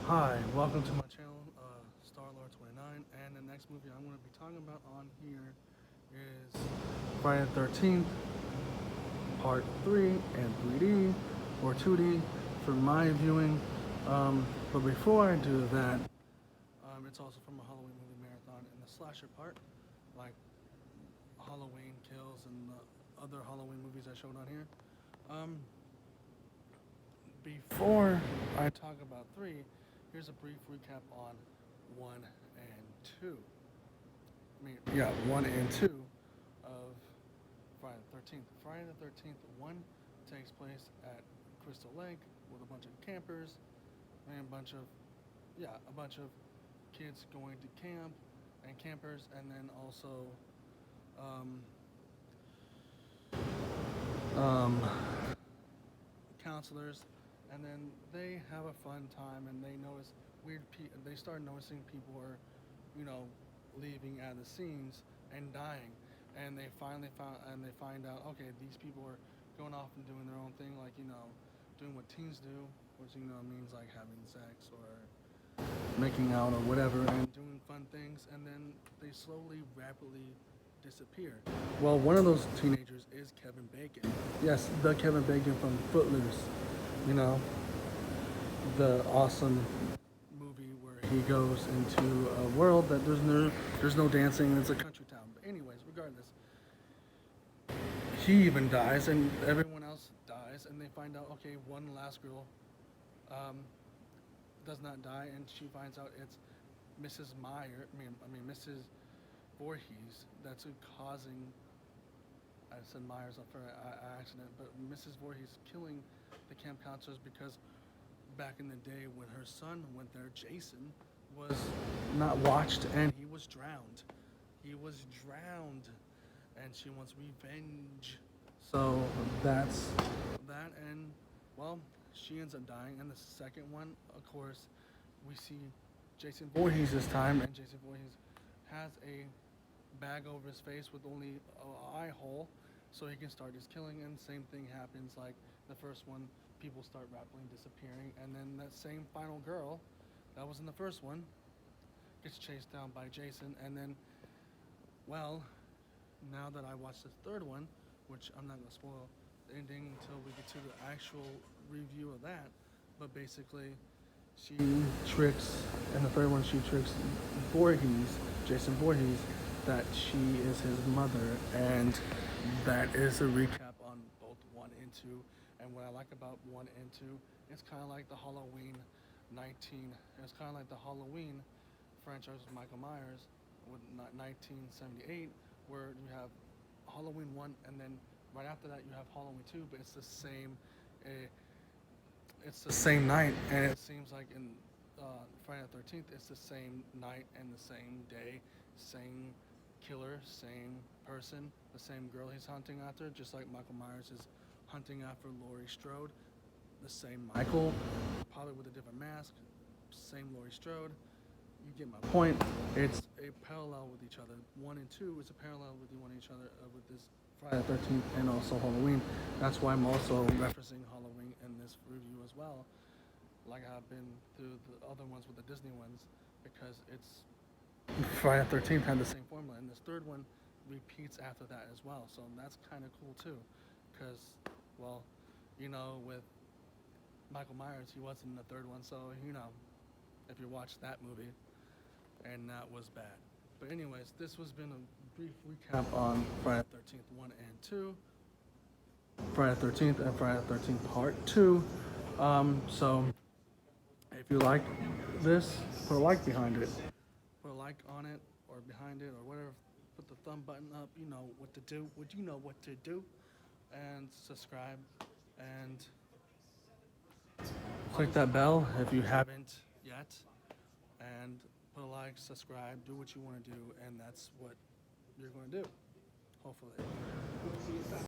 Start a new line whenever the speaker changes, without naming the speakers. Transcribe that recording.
Hi, welcome to my channel, StarLord29, and the next movie I'm going to be talking about on here is Friday the 13th, Part 3 and 3D, or 2D for my viewing. But before I do that, it's also from a Halloween movie marathon in the slasher part, like Halloween Kills and the other Halloween movies I showed on here. Um, Before I talk about 3, here's a brief recap on 1 and 2. Yeah, 1 and 2 of Friday the 13th. Friday the 13th, 1 takes place at Crystal Lake with a bunch of campers and a bunch of kids going to camp and campers, and then also um, um, counselors, and then they have a fun time, and they notice they start noticing people are, leaving out of the scenes and dying, and they find out, okay, these people are going off and doing their own thing, like doing what teens do, which means like having sex or making out or whatever, and doing fun things, and then they slowly, rapidly disappear. Well, one of those teenagers is Kevin Bacon. Yes, the Kevin Bacon from Footloose. You know, the awesome movie where he goes into a world that there's no dancing and it's a country town. But anyways, regardless, he even dies and everyone else dies, and they find out, okay, one last girl um, does not die, and she finds out it's Mrs. Meyer. Mrs. Voorhees that's causing. I said Myers up for accident, but Mrs. Voorhees killing the camp counselors because back in the day when her son went there, Jason was not watched and he was drowned. He was drowned, and she wants revenge. So that's that, and well, she ends up dying. And the second one, of course, we see Jason Voorhees this time, and Jason Voorhees has a bag over his face with only an eye hole, so he can start his killing. And same thing happens like the first one. People start rapidly disappearing, and then that same final girl that was in the first one gets chased down by Jason. And then, well, now that I watched the third one, which I'm not going to spoil the ending until we get to the actual review of that, but basically she tricks, in the third one she tricks Voorhees, Jason Voorhees, that she is his mother, and that is a recap on both 1 and 2. And what I like about 1 and 2, it's kind of like the Halloween 19, it's kind of like the Halloween franchise with Michael Myers with 1978, where you have Halloween 1, and then right after that you have Halloween 2, but uh, it's the same night, and it seems like in Friday the 13th, it's the same night and the same day, same killer, same person, the same girl he's hunting after, just like Michael Myers is hunting after Laurie Strode. The same Michael, probably with a different mask, same Laurie Strode. You get my point. It's a parallel with each other. 1 and 2 is a parallel with each other with this Friday the 13th and also Halloween. That's why I'm also referencing Halloween in this review as well, like I've been through the other ones with the Disney ones, because it's Friday the 13th had the same formula, and this third one repeats after that as well. So that's kind of cool too, because, well, with Michael Myers, he wasn't in the third one, so if you watch that movie, and that was bad. But anyways, this has been a brief recap on Friday the 13th 1 and 2, Friday the 13th and Friday the 13th Part 2. So if you like this, put a like behind it. Put a like on it or behind it or whatever. Put the thumb button up. You know what to do. You know what to do. And subscribe. And click that bell if you haven't yet. And put a like, subscribe, do what you want to do. And that's what you're going to do, hopefully.